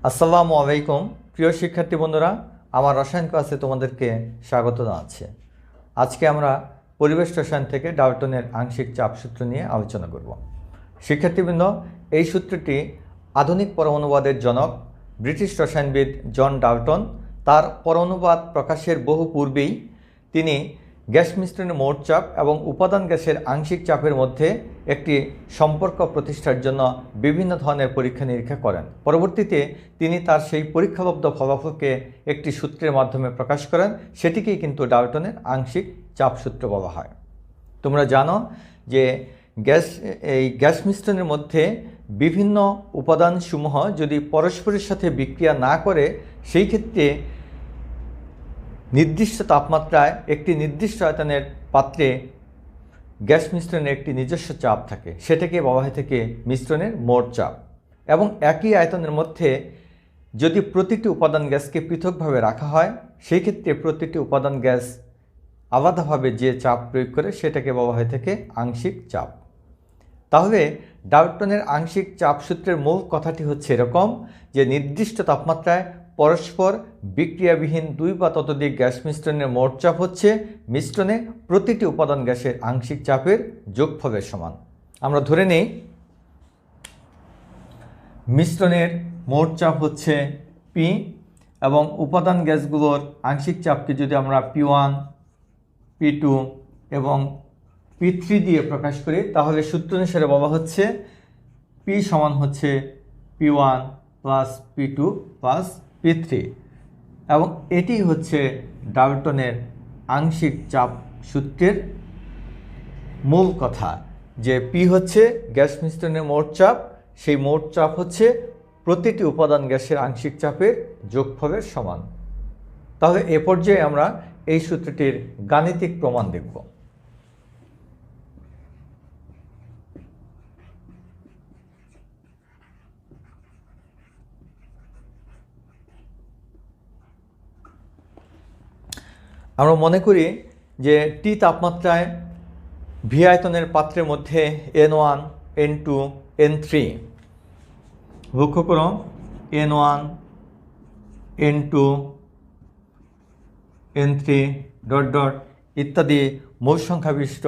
আসসালামু আলাইকুম প্রিয় শিক্ষার্থী বন্ধুরা, আমার রসায়ন ক্লাসে তোমাদেরকে স্বাগত জানাচ্ছি। আজকে আমরা পরিবেশ রসায়ন থেকে ডাল্টনের আংশিক চাপ সূত্র নিয়ে আলোচনা করব। শিক্ষার্থীবৃন্দ, এই সূত্রটি আধুনিক পরমাণুবাদের জনক ব্রিটিশ রসায়নবিদ জন ডাল্টন তার পরমাণুবাদ প্রকাশের বহু পূর্বেই তিনি গ্যাস মিশ্রণের মোট চাপ এবং উপাদান গ্যাসের আংশিক চাপের মধ্যে একটি সম্পর্ক প্রতিষ্ঠার জন্য বিভিন্ন ধরনের পরীক্ষা নিরীক্ষা করেন। পরবর্তীতে তিনি তার সেই পরীক্ষালব্ধ ফলাফলকে একটি সূত্রের মাধ্যমে প্রকাশ করেন, সেটিকেই কিন্তু ডাল্টনের আংশিক চাপ সূত্র বলা হয়। তোমরা জানো যে গ্যাস মিশ্রণের মধ্যে বিভিন্ন উপাদানসমূহ যদি পরস্পরের সাথে বিক্রিয়া না করে, সেই ক্ষেত্রে নির্দিষ্ট তাপমাত্রায় একটি নির্দিষ্ট আয়তনের পাত্রে গ্যাস মিশ্রণের একটি নিজস্ব চাপ থাকে, সেটাকে বলা হয় থেকে মিশ্রণের মোট চাপ। এবং একই আয়তনের মধ্যে যদি প্রতিটি উপাদান গ্যাসকে পৃথকভাবে রাখা হয়, সেই ক্ষেত্রে প্রতিটি উপাদান গ্যাস আলাদাভাবে যে চাপ প্রয়োগ করে সেটাকে বলা হয় থেকে আংশিক চাপ। তাহলে ডাল্টনের আংশিক চাপ সূত্রের মূল কথাটি হচ্ছে এরকম যে নির্দিষ্ট তাপমাত্রায় পরস্পর বিক্রিয়াবিহীন দুই বা ততোধিক গ্যাস মিশ্রণের মোট চাপ হচ্ছে মিশ্রণে প্রতিটি উপাদান গ্যাসের আংশিক চাপের যোগফলের সমান। আমরা ধরে নেই মিশ্রণের মোট চাপ হচ্ছে পি এবং উপাদান গ্যাসগুলোর আংশিক চাপকে যদি আমরা P1, P2 এবং P3 দিয়ে প্রকাশ করি, তাহলে সূত্র অনুসারে বলা হচ্ছে P সমান হচ্ছে P1 plus P2 plus P3 এবং এটি হচ্ছে ডাল্টনের আংশিক চাপ সূত্রের মূল কথা, যে P হচ্ছে গ্যাস মিশ্রণের মোট চাপ, সেই মোট চাপ হচ্ছে প্রতিটি উপাদান গ্যাসের আংশিক চাপের যোগফলের সমান। তাহলে এ পর্যায়ে আমরা এই সূত্রটির গাণিতিক প্রমাণ দেখব। আমরা মনে করি যে টি তাপমাত্রায় ভি আয়তনের পাত্রের মধ্যে N1, N2, N3, লক্ষ্য করো N1, N2, N3 dot dot ইত্যাদি মূল সংখ্যা বিশিষ্ট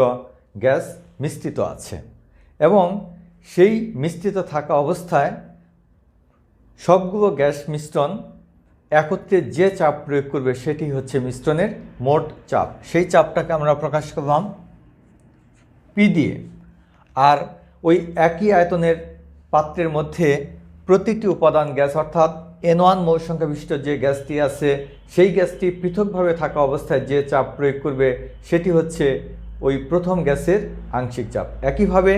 গ্যাস মিশ্রিত আছে এবং সেই মিশ্রিত থাকা অবস্থায় সবগুলো গ্যাস মিশ্রণ একত্রে যে চাপ প্রয়োগ করবে সেটি হচ্ছে মিশ্রণের মোট চাপ। সেই চাপটাকে আমরা প্রকাশ করলাম পি দিয়ে। আর ওই একই আয়তনের পাত্রের মধ্যে প্রতিটি উপাদান গ্যাস অর্থাৎ N1 মৌল সংখ্যা বিশিষ্ট যে গ্যাসটি আছে, সেই গ্যাসটি পৃথকভাবে থাকা অবস্থায় যে চাপ প্রয়োগ করবে সেটি হচ্ছে ওই প্রথম গ্যাসের আংশিক চাপ। একইভাবে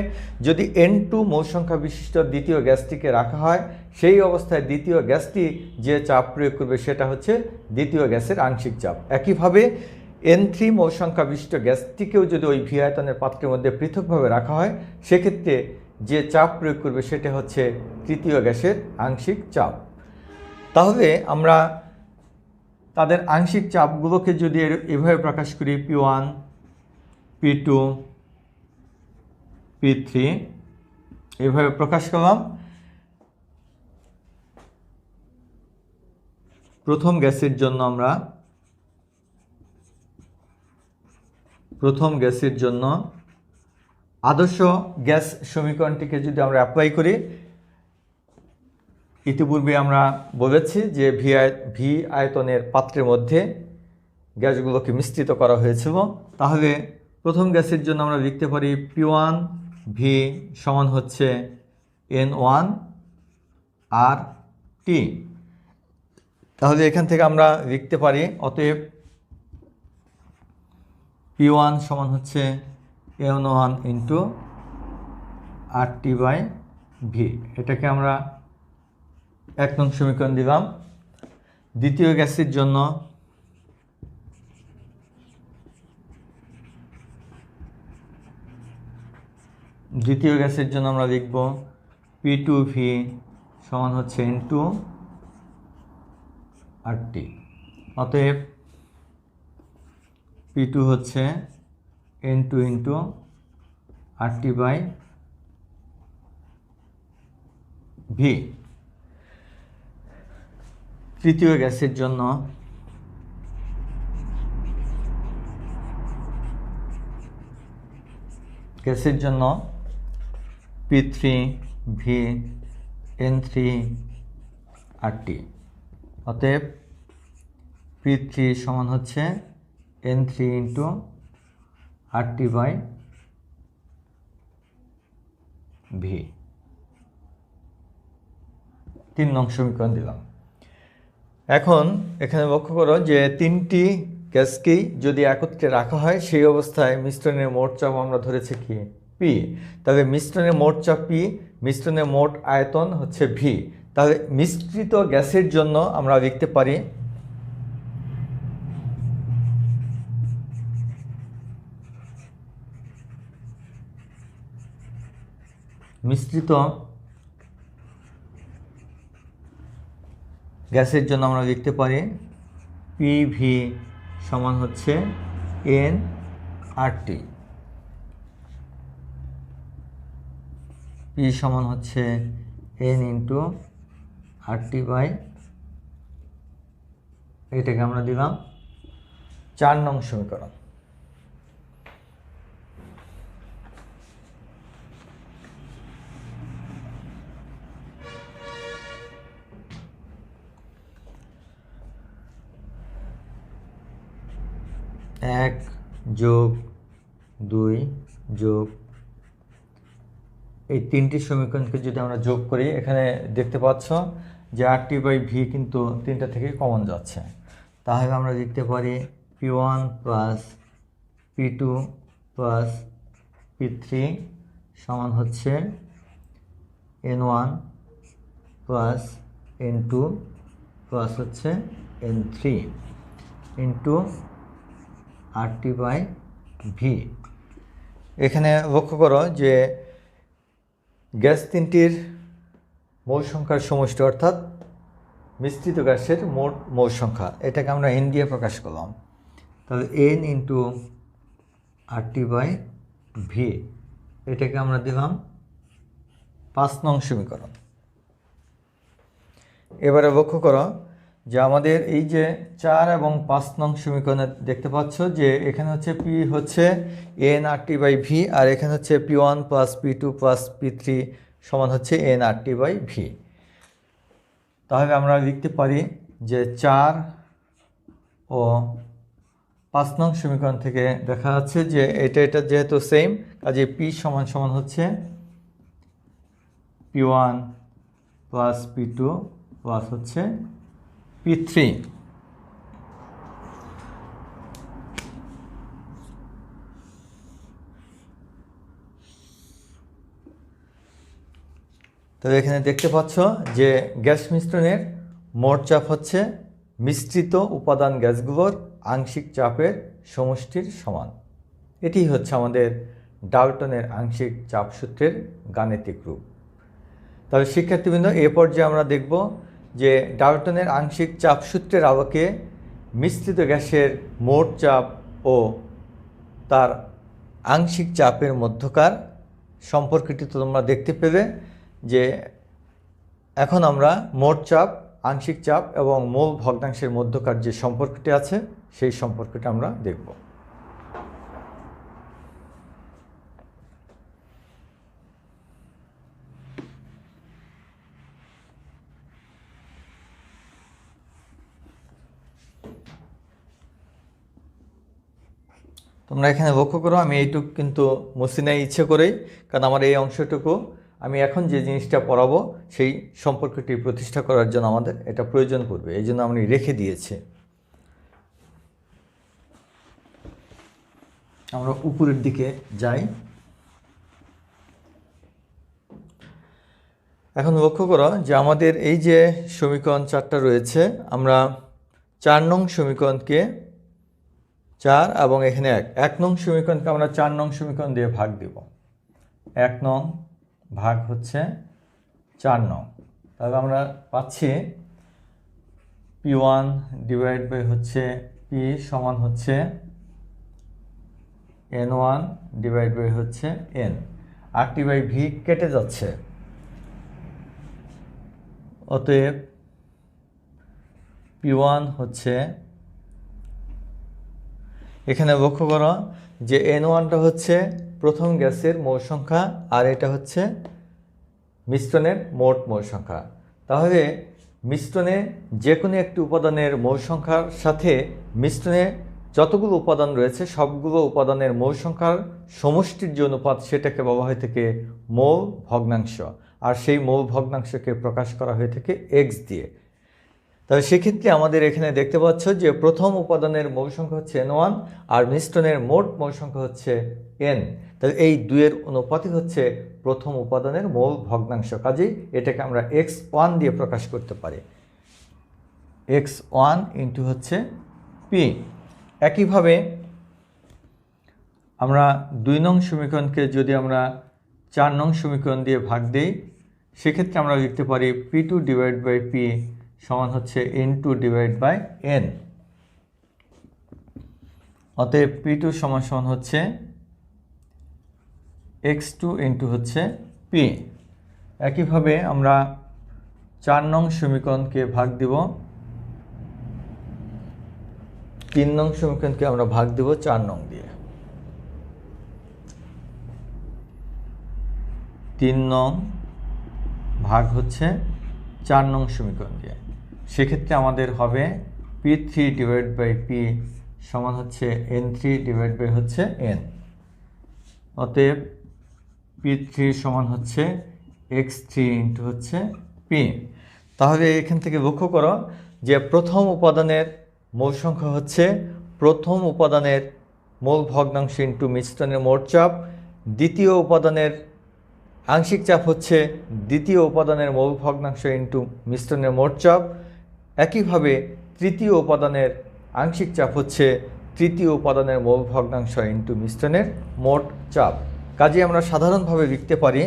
যদি N2 মৌল সংখ্যা বিশিষ্ট দ্বিতীয় গ্যাসটিকে রাখা হয়, সেই অবস্থায় দ্বিতীয় গ্যাসটি যে চাপ প্রয়োগ করবে সেটা হচ্ছে দ্বিতীয় গ্যাসের আংশিক চাপ। একইভাবে N3 মৌল সংখ্যা বিশিষ্ট গ্যাসটিকেও যদি ওই ভি আয়তনের পাত্রের মধ্যে পৃথকভাবে রাখা হয়, সেক্ষেত্রে যে চাপ প্রয়োগ করবে সেটা হচ্ছে তৃতীয় গ্যাসের আংশিক চাপ। তাহলে আমরা তাদের আংশিক চাপগুলোকে যদি এভাবে প্রকাশ করি P1, P2, P3 এভাবে প্রকাশ করলাম। প্রথম গ্যাসের জন্য আদর্শ গ্যাস সমীকরণটিকে যদি আমরা অ্যাপ্লাই করি, ইতিপূর্বে আমরা বলেছি যে ভি আয়তনের পাত্রের মধ্যে গ্যাসগুলোকে মিশ্রিত করা হয়েছিল। তাহলে প্রথম গ্যাসের জন্য আমরা লিখতে পারি P1 ভি সমান হচ্ছে N1 আর টি। তাহলে এখান থেকে আমরা লিখতে পারি অতএব P1 সমান হচ্ছে N1 into RT by V. এটাকে আমরা 1 নং সমীকরণ দিলাম। দ্বিতীয় গ্যাসের জন্য আমরা লিখব P2V সমান হচ্ছে N2 RT। অতএব P2 হচ্ছে N2 into RT by V. তৃতীয় গ্যাসের জন্য P3VN3RT। অতএব P3 সমান হচ্ছে N3 into RT by V। 3 নং সমীকরণ দিলাম। এখন এখানে লক্ষ্য করো যে তিনটি গ্যাসকেই যদি একত্রে রাখা হয় সেই অবস্থায় মিশ্রণের মোট চাপ আমরা ধরেছি কি P। তাহলে মিশ্রণের মোট চাপ P, মিশ্রণের মোট আয়তন হচ্ছে V। তাহলে মিশ্রিত গ্যাসের জন্য আমরা লিখতে পারি মিশ্রিত গ্যাসের জন্য আমরা লিখতে পারি PV সমান হচ্ছে NRT। P সমান হচ্ছে N ইন্টু RT বাই, এটাকে আমরা দিলাম 4 নং সমীকরণ। এক যোগ 2 যোগ এই তিনটি সমীকরণকে যদি আমরা যোগ করি, এখানে দেখতে পাচ্ছ যে RT বাই V কিন্তু তিনটা থেকে কমন যাচ্ছে। তাহলে আমরা লিখতে পারি P1 plus P2 plus P3 সমান হচ্ছে N1 প্লাস N2 প্লাস হচ্ছে N3 into RT by V। এখানে লক্ষ্য করো যে গ্যাস তিনটির মোল সংখ্যার সমষ্টি, অর্থাৎ মিশ্রিত গ্যাসের মোট মোল সংখ্যা, এটাকে আমরা N দিয়ে প্রকাশ করলাম। তাহলে N into RT by V, এটাকে আমরা দিলাম 5 নং সমীকরণ। এবারে লক্ষ্য করো যে আমাদের এই যে 4 এবং 5 নং সমীকরণে দেখতে পাচ্ছ যে এখানে হচ্ছে P হচ্ছে NRT বাই V, আর এখানে হচ্ছে P1 plus P2 plus P3 সমান হচ্ছে NRT বাই V। তাহলে আমরা লিখতে পারি যে 4 ও 5 নং সমীকরণ থেকে দেখা যাচ্ছে যে এটা যেহেতু সেম, কাজে P সমান সমান হচ্ছে P1 প্লাস P2 প্লাস হচ্ছে P3। তবে এখানে দেখতে পাচ্ছ যে গ্যাস মিশ্রণের মোট চাপ হচ্ছে মিশ্রিত উপাদান গ্যাসগুলোর আংশিক চাপের সমষ্টির সমান। এটি হচ্ছে আমাদের ডাল্টনের আংশিক চাপ সূত্রের গাণিতিক রূপ। তবে শিক্ষার্থীবৃন্দ, এ পর্যায়ে আমরা দেখব যে ডাল্টনের আংশিক চাপ সূত্রের আলোকে মিশ্রিত গ্যাসের মোট চাপ ও তার আংশিক চাপের মধ্যকার সম্পর্কটি তো তোমরা দেখতে পেলে যে এখন আমরা মোট চাপ, আংশিক চাপ এবং মোল ভগ্নাংশের মধ্যকার যে সম্পর্কটি আছে সেই সম্পর্কটি আমরা দেখব। তোমরা এখানে লক্ষ্য করো, আমি এইটুকু কিন্তু মুছে নেই ইচ্ছে করেই, কারণ আমার এই অংশটুকু আমি এখন যে জিনিসটা পড়াবো সেই সম্পর্কটি প্রতিষ্ঠা করার জন্য আমাদের এটা প্রয়োজন পড়বে, এই জন্য আমি রেখে দিয়েছি। আমরা উপরের দিকে যাই। এখন লক্ষ্য করো যে আমাদের এই যে সমীকরণ 4টা রয়েছে, আমরা 4 নং সমীকরণকে 4 এবং এখানে 1 নং সমীকরণকে আমরা 4 নং সমীকরণ দিয়ে ভাগ দেব। 1 নং ভাগ হচ্ছে 4 নং, তাহলে আমরা পাচ্ছি P1 ডিভাইড বাই হচ্ছে P সমান হচ্ছে N1 ডিভাইড বাই হচ্ছে N। RT বাই V কেটে যাচ্ছে, অতএব P1 হচ্ছে, এখানে লক্ষ্য করো যে N1টা হচ্ছে প্রথম গ্যাসের মোল সংখ্যা আর এটা হচ্ছে মিশ্রণের মোট মোল সংখ্যা। তাহলে মিশ্রণে যে কোনো একটি উপাদানের মোল সংখ্যার সাথে মিশ্রণে যতগুলো উপাদান রয়েছে সবগুলো উপাদানের মোল সংখ্যার সমষ্টির যে অনুপাত সেটাকে বলা হয়ে থাকে মোল ভগ্নাংশ, আর সেই মোল ভগ্নাংশকে প্রকাশ করা হয়ে থাকে এক্স দিয়ে। তাহলে সেক্ষেত্রে আমাদের এখানে দেখতে পাচ্ছ যে প্রথম উপাদানের মোল সংখ্যা হচ্ছে N1 আর মিশ্রণের মোট মোল সংখ্যা হচ্ছে N। তাহলে এই দুইয়ের অনুপাতই হচ্ছে প্রথম উপাদানের মোল ভগ্নাংশ। কাজেই এটাকে আমরা x1 দিয়ে প্রকাশ করতে পারি, x1 ইন্টু হচ্ছে P। একইভাবে আমরা 2 নং সমীকরণকে যদি আমরা 4 নং সমীকরণ দিয়ে ভাগ দেই সেক্ষেত্রে আমরা লিখতে পারি P2 ডিভাইড বাই P সমান হচ্ছে N2 ডিভাইড বাই N। অতএব P2 সমান সমান হচ্ছে x2 ইন্টু হচ্ছে P। একইভাবে আমরা 4 নং সমীকরণকে ভাগ দিব, 3 নং সমীকরণকে আমরা ভাগ দেব 4 নং দিয়ে, 3 নং ভাগ হচ্ছে 4 নং সমীকরণ দিয়ে। সেক্ষেত্রে আমাদের হবে P3 ডিভাইড বাই P সমান হচ্ছে N3 ডিভাইড বাই হচ্ছে N। অতএব P3 সমান হচ্ছে x3 ইন্টু হচ্ছে P। তাহলে এখান থেকে লক্ষ্য করো যে প্রথম উপাদানের মোল সংখ্যা হচ্ছে প্রথম উপাদানের মোল ভগ্নাংশ ইন্টু মিশ্রণের মোট চাপ, দ্বিতীয় উপাদানের আংশিক চাপ হচ্ছে দ্বিতীয় উপাদানের মোল ভগ্নাংশ ইন্টু মিশ্রণের মোট চাপ। একইভাবে তৃতীয় উপাদানের আংশিক চাপ হচ্ছে তৃতীয় উপাদানের মোল ভগ্নাংশ ইন্টু মিশ্রণের মোট চাপ। কাজে আমরা সাধারণভাবে লিখতে পারি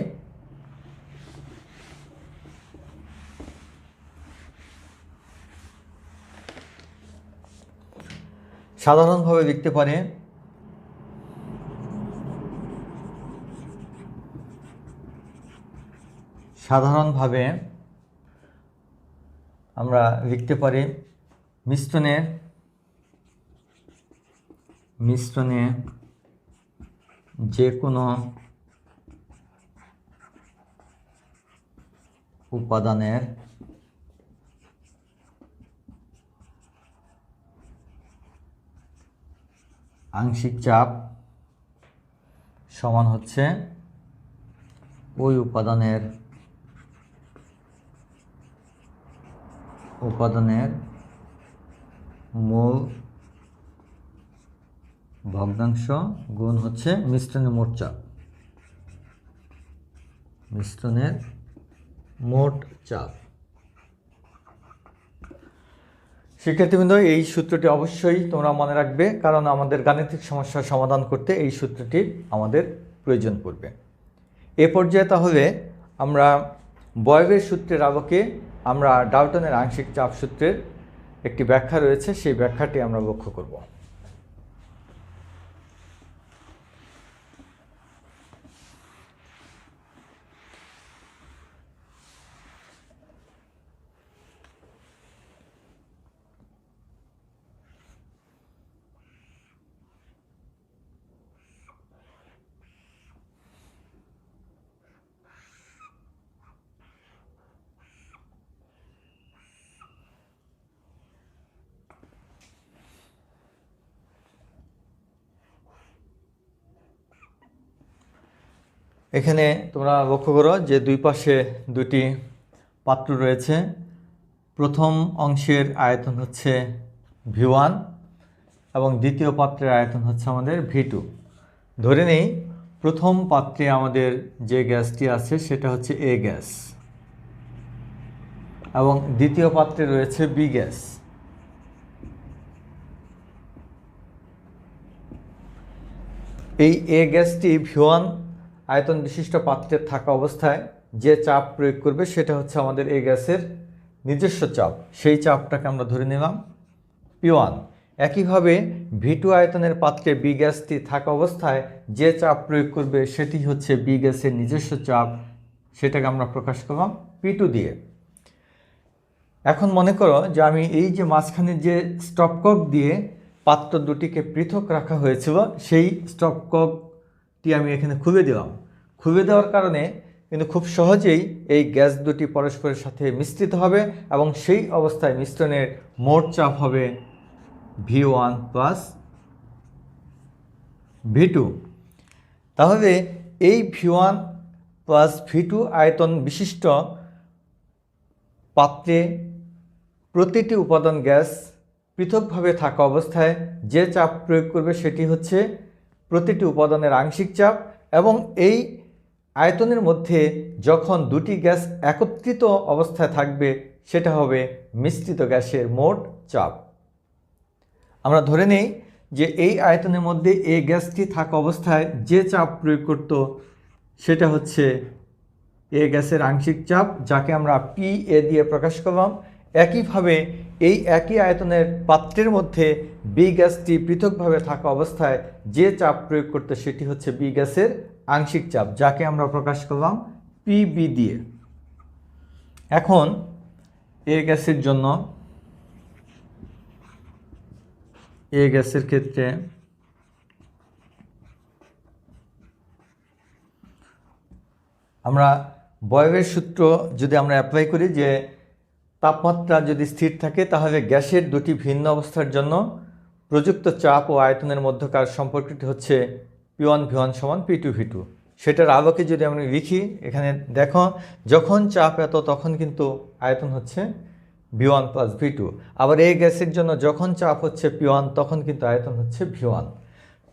আমরা লিখতে পারি মিশ্রণে যে কোনো উপাদানের আংশিক চাপ সমান হচ্ছে ওই উপাদানের মোল ভগ্নাংশ গুণ হচ্ছে মিশ্রণের মোট চাপ, শিক্ষার্থীবৃন্দ এই সূত্রটি অবশ্যই তোমরা মনে রাখবে, কারণ আমাদের গাণিতিক সমস্যার সমাধান করতে এই সূত্রটির আমাদের প্রয়োজন পড়বে। এ পর্যায়ে তাহলে আমরা বয়েলের সূত্রের আলোকে আমরা ডাল্টনের আংশিক চাপ সূত্রের একটি ব্যাখ্যা রয়েছে, সেই ব্যাখ্যাটি আমরা লক্ষ্য করব। এখানে তোমরা লক্ষ্য করো যে দুই পাশে দুটি পাত্র রয়েছে। প্রথম অংশের আয়তন হচ্ছে V1 এবং দ্বিতীয় পাত্রের আয়তন হচ্ছে আমাদের V2। ধরে নেই প্রথম পাত্রে আমাদের যে গ্যাসটি আছে সেটা হচ্ছে A গ্যাস এবং দ্বিতীয় পাত্রে রয়েছে B গ্যাস। এই A গ্যাসটি V1 আয়তন বিশিষ্ট পাত্রের থাকা অবস্থায় যে চাপ প্রয়োগ করবে সেটা হচ্ছে আমাদের এই গ্যাসের নিজস্ব চাপ, সেই চাপটাকে আমরা ধরে নিলাম P1। একইভাবে V2 আয়তনের পাত্রে B গ্যাসটি থাকা অবস্থায় যে চাপ প্রয়োগ করবে সেটি হচ্ছে B গ্যাসের নিজস্ব চাপ, সেটাকে আমরা প্রকাশ করলাম P2 দিয়ে। এখন মনে করো যে আমি এই যে মাঝখানে যে স্টপকক দিয়ে পাত্র দুটিকে পৃথক রাখা হয়েছিল সেই স্টপকটি আমি এখানে খুলে দিলাম। খুলে দেওয়ার কারণে কিন্তু খুব সহজেই এই গ্যাস দুটি পরস্পরের সাথে মিশ্রিত হবে এবং সেই অবস্থায় মিশ্রণের মোট চাপ হবে V1 প্লাস V2। তাহলে এই V1 প্লাস V2 আয়তন বিশিষ্ট পাত্রে প্রতিটি উপাদান গ্যাস পৃথকভাবে থাকা অবস্থায় যে চাপ প্রয়োগ করবে সেটি হচ্ছে প্রতিটি উপাদানের আংশিক চাপ, এবং এই আয়তনের মধ্যে যখন দুটি গ্যাস একত্রিত অবস্থায় থাকবে সেটা হবে মিশ্রিত গ্যাসের মোট চাপ। আমরা ধরে নেই যে এই আয়তনের মধ্যে এই গ্যাসটি থাকা অবস্থায় যে চাপ প্রয়োগ করত সেটা হচ্ছে এ গ্যাসের আংশিক চাপ, যাকে আমরা PA দিয়ে প্রকাশ করলাম। একইভাবে এই একই আয়তনের পাত্রের মধ্যে বি গ্যাসটি পৃথকভাবে থাকা অবস্থায় যে চাপ প্রয়োগ করতে সেটি হচ্ছে বি গ্যাসের আংশিক চাপ, যাকে আমরা প্রকাশ করলাম PB দিয়ে। এখন এ গ্যাসের জন্য এ গ্যাসের ক্ষেত্রে আমরা বয়লের সূত্র যদি আমরা অ্যাপ্লাই করি যে তাপমাত্রা যদি স্থির থাকে তাহলে গ্যাসের দুটি ভিন্ন অবস্থার জন্য প্রযুক্ত চাপ ও আয়তনের মধ্যকার সম্পর্কটি হচ্ছে P1V1 সমান P2V2। সেটার আলোকে যদি আমরা লিখি, এখানে দেখো যখন চাপ এত তখন কিন্তু আয়তন হচ্ছে V1 প্লাস V2। আবার এই গ্যাসের জন্য যখন চাপ হচ্ছে P1 তখন কিন্তু আয়তন হচ্ছে V1।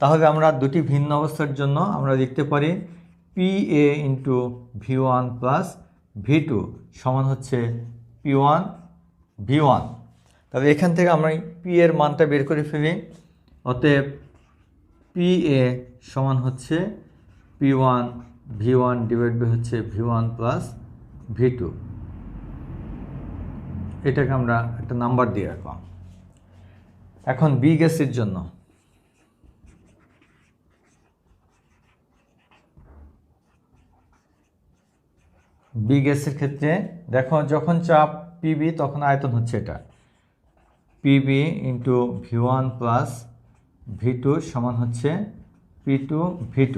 তাহলে আমরা দুটি ভিন্ন অবস্থার জন্য আমরা লিখতে পারি PA into V1 plus V2 সমান হচ্ছে P1 V1। তবে এখান থেকে আমরা P এর মানটা বের করে ফেলি। অতএব PA সমান হচ্ছে P1 V1 ডিভাইড বাই হচ্ছে V1 প্লাস V2। এটাকে আমরা একটা নাম্বার দিয়ে রাখলাম। এখন বি গ্যাসের জন্য বি গ্যাসের ক্ষেত্রে দেখো যখন চাপ PB তখন আয়তন হচ্ছে এটা PB into V1 plus V2 সমান হচ্ছে P2V2।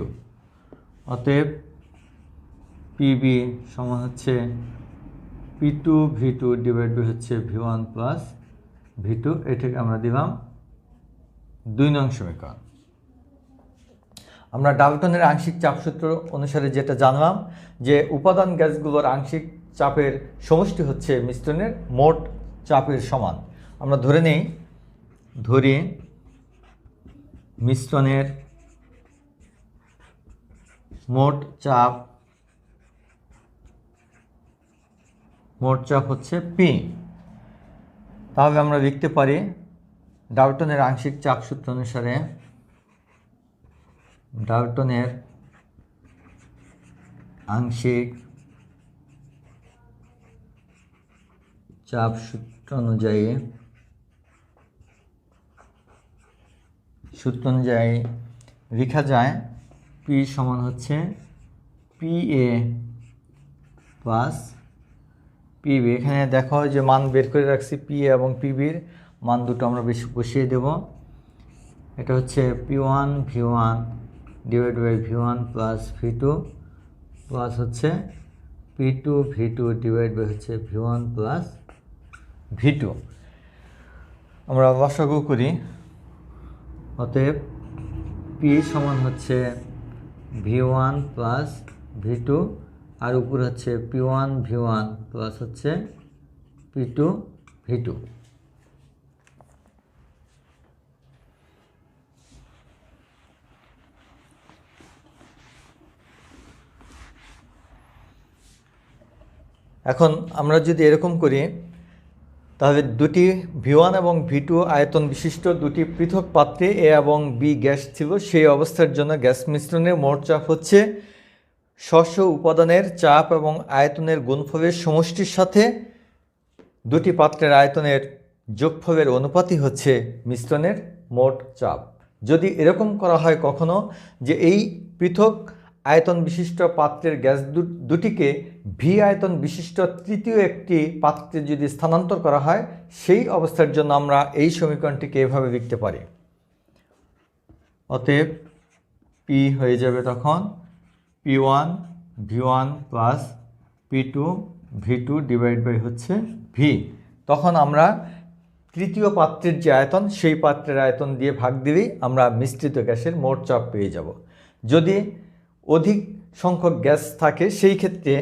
অতএব PB সমান হচ্ছে P2V2 ডিভাইড বাই হচ্ছে V1 প্লাস V2। এটাকে আমরা দিলাম 2 নং সমীকরণ। আমরা ডাল্টনের আংশিক চাপ সূত্র অনুসারে যেটা জানলাম যে উপাদান গ্যাসগুলোর আংশিক চাপের সমষ্টি হচ্ছে মিশ্রণের মোট চাপের সমান। আমরা ধরি মিশ্রণের মোট চাপ হচ্ছে P। তাহলে আমরা লিখতে পারি ডাল্টনের আংশিক চাপ সূত্র অনুসারে ডাল্টনের আংশিক চাপ সূত্র অনুযায়ী লেখা যায় P সমান হচ্ছে PA প্লাস PB। এখানে দেখো যে মান বের করে রাখছি PA এবং PBর মান দুটো আমরা বসিয়ে দেব। এটা হচ্ছে P1 V1 divide by V1 plus V2 plus হচ্ছে P2 V2 ডিভাইড বাই হচ্ছে V1 প্লাস V2। আমরা লসাগু করি। অতএব P সমান হচ্ছে V1 প্লাস V2 আর উপর হচ্ছে P1 V1 প্লাস হচ্ছে P2 V2। এখন আমরা যদি এরকম করি তাহলে দুটি V1 এবং V2 আয়তন বিশিষ্ট দুটি পৃথক পাত্রে A এবং B গ্যাস ছিল। সেই অবস্থার জন্য গ্যাস মিশ্রণের মোট চাপ হচ্ছে স্ব উপাদানের চাপ এবং আয়তনের গুণফলের সমষ্টির সাথে দুটি পাত্রের আয়তনের যোগফলের অনুপাতই হচ্ছে মিশ্রণের মোট চাপ। যদি এরকম করা হয় কখনো যে এই পৃথক আয়তন বিশিষ্ট পাত্রের গ্যাস দুটিকে ভি আয়তন বিশিষ্ট তৃতীয় একটি পাত্রে যদি স্থানান্তর করা হয়, সেই অবস্থার জন্য আমরা এই সমীকরণটিকে এভাবে লিখতে পারি। অতএব পি হয়ে যাবে তখন P1 V1 plus P2 V2 divide by হচ্ছে ভি। তখন আমরা তৃতীয় পাত্রের যে আয়তন, সেই পাত্রের আয়তন দিয়ে ভাগ দিলেই আমরা মিশ্রিত গ্যাসের মোট চাপ পেয়ে যাব। যদি অধিক সংখ্যক গ্যাস থাকে, সেই ক্ষেত্রে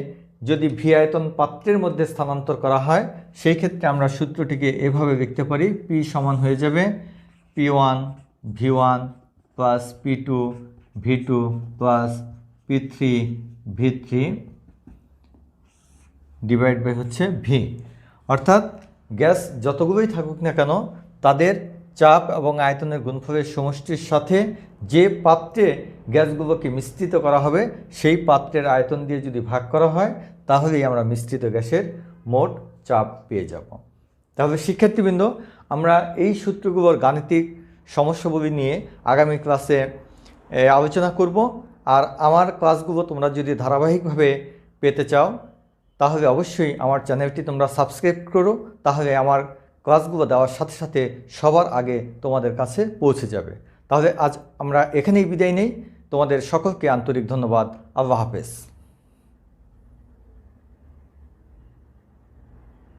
যদি ভি আয়তন পাত্রের মধ্যে স্থানান্তর করা হয়, সেই ক্ষেত্রে আমরা সূত্রটিকে এভাবে লিখতে পারি। পি সমান হয়ে যাবে P1 V1 plus P2 V2 plus P3 V3 divide by হচ্ছে ভি। অর্থাৎ গ্যাস যতগুলোই থাকুক না কেন, তাদের চাপ এবং আয়তনের গুণফলের সমষ্টির সাথে যে পাত্রে গ্যাসগুলোকে মিশ্রিত করা হবে, সেই পাত্রের আয়তন দিয়ে যদি ভাগ করা হয়, তাহলেই আমরা মিশ্রিত গ্যাসের মোট চাপ পেয়ে যাব। তাহলে শিক্ষার্থীবৃন্দ, আমরা এই সূত্রগুলোর গাণিতিক সমস্যাগুলি নিয়ে আগামী ক্লাসে আলোচনা করব। আর আমার ক্লাসগুলো তোমরা যদি ধারাবাহিকভাবে পেতে চাও, তাহলে অবশ্যই আমার চ্যানেলটি তোমরা সাবস্ক্রাইব করো, তাহলে আমার ক্লাসগুলো দেওয়ার সাথে সাথে সবার আগে তোমাদের কাছে পৌঁছে যাবে। তাহলে আজ আমরা এখানেই বিদায় নেই। তোমাদের সকলকে আন্তরিক ধন্যবাদ। আল্লাহ হাফেজ।